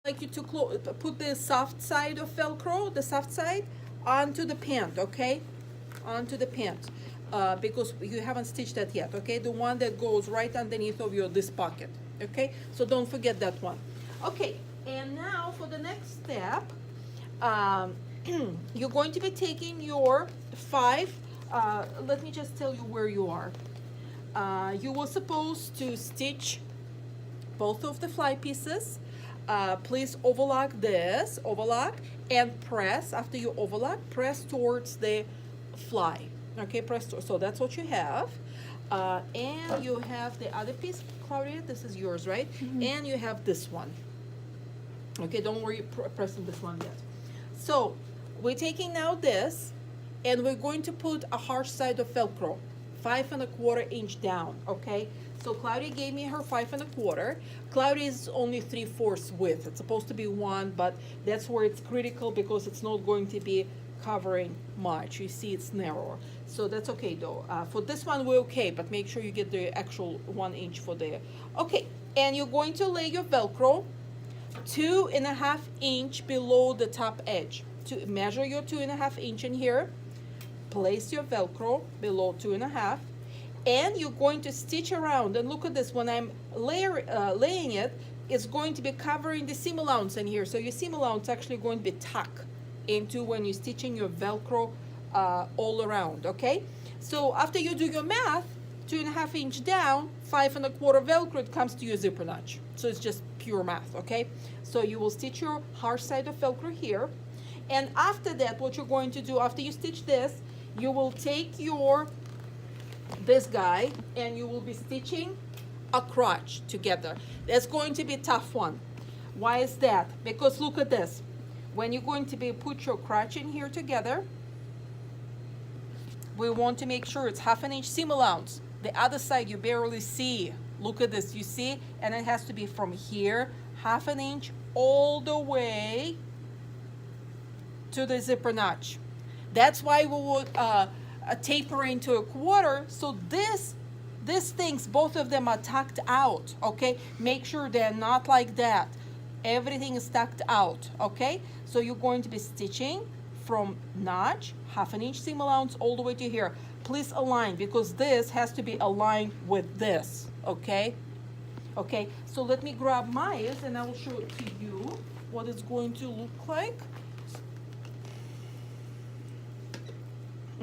like you to put the soft side of Velcro, the soft side, onto the pant, okay? Onto the pant, because you haven't stitched that yet, okay? The one that goes right underneath of your this pocket, okay? So don't forget that one. Okay, and now for the next step, um, you're going to be taking your 5. Let me just tell you where you are. You were supposed to stitch both of the fly pieces. Please overlock this, overlock, and press. After you overlock, press towards the fly. Okay, so that's what you have. And you have the other piece, Claudia, this is yours, right? And you have this one. Okay, don't worry pressing this one yet. So we're taking now this, and we're going to put a harsh side of Velcro, 5 1/4 inch down, okay? So Claudia gave me her 5 1/4. Claudia is only 3/4 width. It's supposed to be 1, but that's where it's critical because it's not going to be covering much. You see it's narrower. So that's okay though. For this one we're okay, but make sure you get the actual 1 inch for there. Okay, and you're going to lay your Velcro 2 1/2 inch below the top edge. To measure your 2 1/2 inch in here, place your Velcro below 2 1/2, and you're going to stitch around. And look at this, when I'm laying it, it's going to be covering the seam allowance in here. So your seam allowance actually going to be tucked into when you're stitching your Velcro all around, okay? So after you do your math, 2 1/2 inch down, 5 1/4 Velcro, it comes to your zipper notch. So it's just pure math, okay? So you will stitch your harsh side of Velcro here. And after that, what you're going to do, after you stitch this, you will take this guy and you will be stitching a crotch together. That's going to be a tough one. Why is that? Because look at this. When you're going to be put your crotch in here together, we want to make sure it's 1/2 inch seam allowance. The other side you barely see. Look at this, you see? And it has to be from here, 1/2 inch all the way to the zipper notch. That's why we would taper into 1/4. So these things, both of them are tucked out, okay? Make sure they're not like that. Everything is tucked out, okay? So you're going to be stitching from notch, 1/2 inch seam allowance all the way to here. Please align, because this has to be aligned with this, okay? Okay, so let me grab mine and I will show it to you what it's going to look like.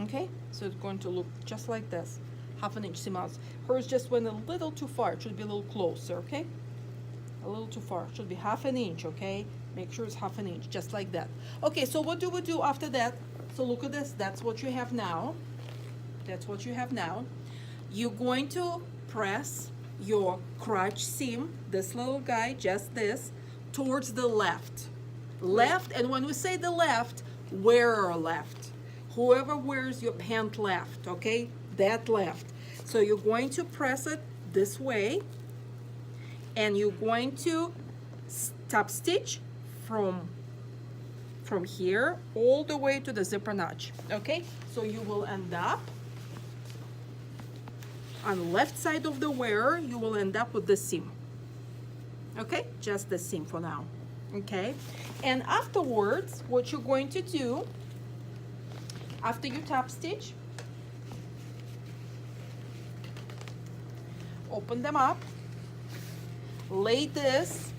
Okay, so it's going to look just like this, 1/2 inch seam allowance. Hers just went a little too far. It should be a little closer, okay? A little too far. It should be 1/2 inch, okay? Make sure it's 1/2 inch, just like that. Okay, so what do we do after that? So look at this. That's what you have now. That's what you have now. You're going to press your crotch seam, this little guy, just this, towards the left. Left, and when we say the left, wearer left. Whoever wears your pant left, okay? That left. So you're going to press it this way, and you're going to top stitch from here all the way to the zipper notch, okay? So you will end up on the left side of the wearer, you will end up with the seam, okay? Just the seam for now, okay? And afterwards, what you're going to do, after you top stitch, open them up, lay this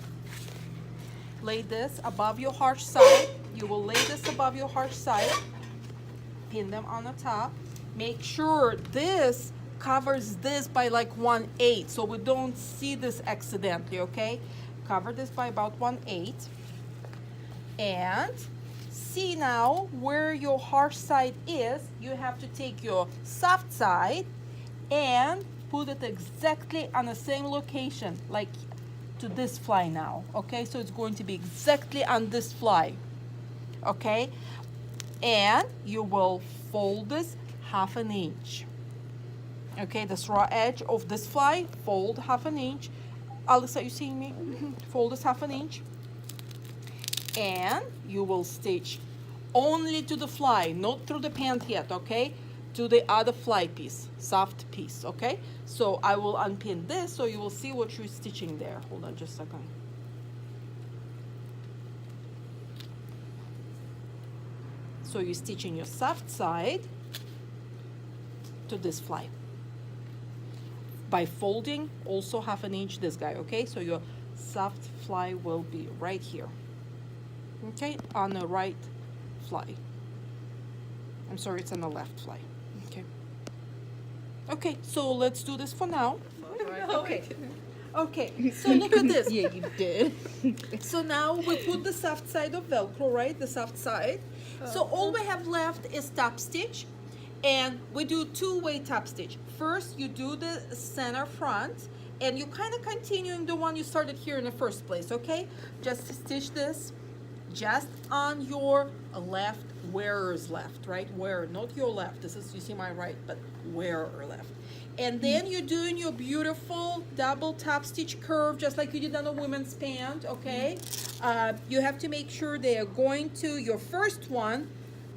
above your harsh side. You will lay this above your harsh side, pin them on the top. Make sure this covers this by like 1/8, so we don't see this accidentally, okay? Cover this by about 1/8. And see now where your harsh side is, you have to take your soft side and put it exactly on the same location, like to this fly now, okay? So it's going to be exactly on this fly, okay? And you will fold this 1/2 inch, okay? This raw edge of this fly, fold 1/2 inch. Alex, are you seeing me? Fold this 1/2 inch, and you will stitch only to the fly, not through the pant yet, okay? To the other fly piece, soft piece, okay? So I will unpin this so you will see what you're stitching there. Hold on just a second. So you're stitching your soft side to this fly by folding also 1/2 inch this guy, okay? So your soft fly will be right here, okay, on the right fly. I'm sorry, it's on the left fly, okay? Okay, so let's do this for now. Okay. Okay, so look at this. Yeah, you did. So now we put the soft side of Velcro, right? The soft side. So all we have left is top stitch, and we do two-way top stitch. First, you do the center front, and you kind of continuing the one you started here in the first place, okay? Just stitch this just on your left, wearer's left, right? Wearer, not your left. This is, you see my right, but wearer left. And then you're doing your beautiful double top stitch curve, just like you did on a women's pant, okay? You have to make sure they are going to your first one,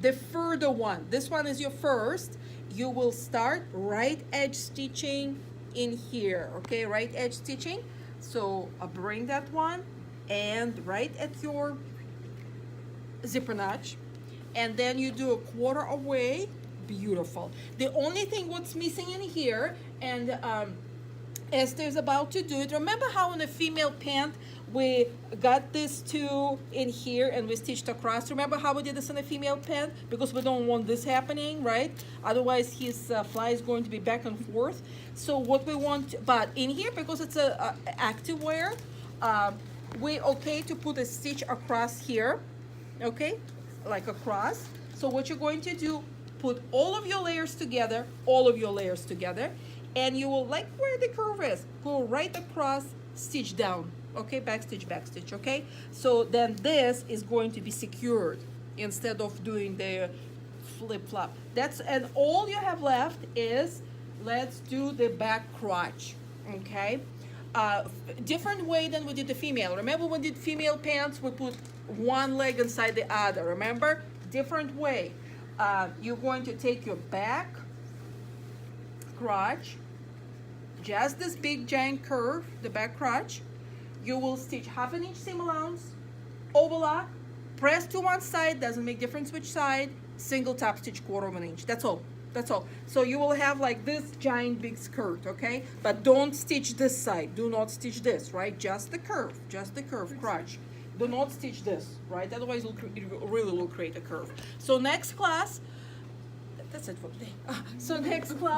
the further one. This one is your first. You will start right edge stitching in here, okay? Right edge stitching. So bring that one and right at your zipper notch, and then you do a quarter away. Beautiful. The only thing what's missing in here, and Esther's about to do it. Remember how in the female pant we got this two in here and we stitched across? Remember how we did this in the female pant? Because we don't want this happening, right? Otherwise his fly is going to be back and forth. So what we want, but in here, because it's a active wear, we okay to put a stitch across here, okay, like across. So what you're going to do, put all of your layers together, and you will, like where the curve is, go right across, stitch down, okay, back stitch, okay? So then this is going to be secured instead of doing the flip-flop. That's, and all you have left is, let's do the back crotch, okay? Different way than we did the female. Remember when we did female pants, we put one leg inside the other, remember? Different way. You're going to take your back crotch, just this big giant curve, the back crotch. You will stitch 1/2 inch seam allowance, overlap, press to one side, doesn't make difference which side, single top stitch 1/4 inch. That's all. That's all. So you will have like this giant big skirt, okay? But don't stitch this side. Do not stitch this, right? Just the curve crotch. Do not stitch this, right? Otherwise it really will create a curve. So next class, that's it for today. So next class.